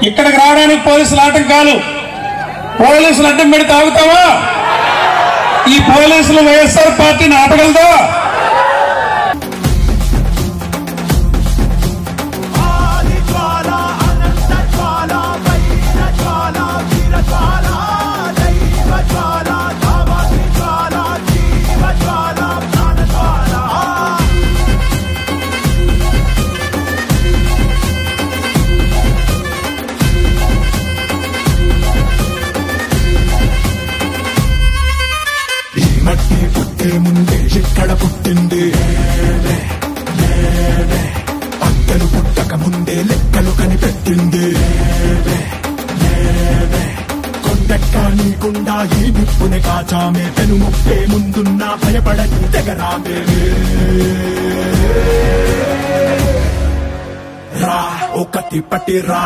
ఇక్కడికి రావడానికి పోలీసులు ఆటంకాలు. పోలీసులు అడ్డం పెడితే ఆగుతావా? ఈ పోలీసులు వైఎస్ఆర్ పార్టీని ఆపగలదా? మట్టి పుట్టే ముందే ఎక్కడ పుట్టింది? పక్కలు పుట్టక ముందే లెక్కలు కనిపెట్టింది. కొండెక్క నీకుండా ఈ నిప్పుని కాచామే, పెను ముప్పే ముందున్నా భయపడని తెగరామే. రా ఒకటి పట్టి రా.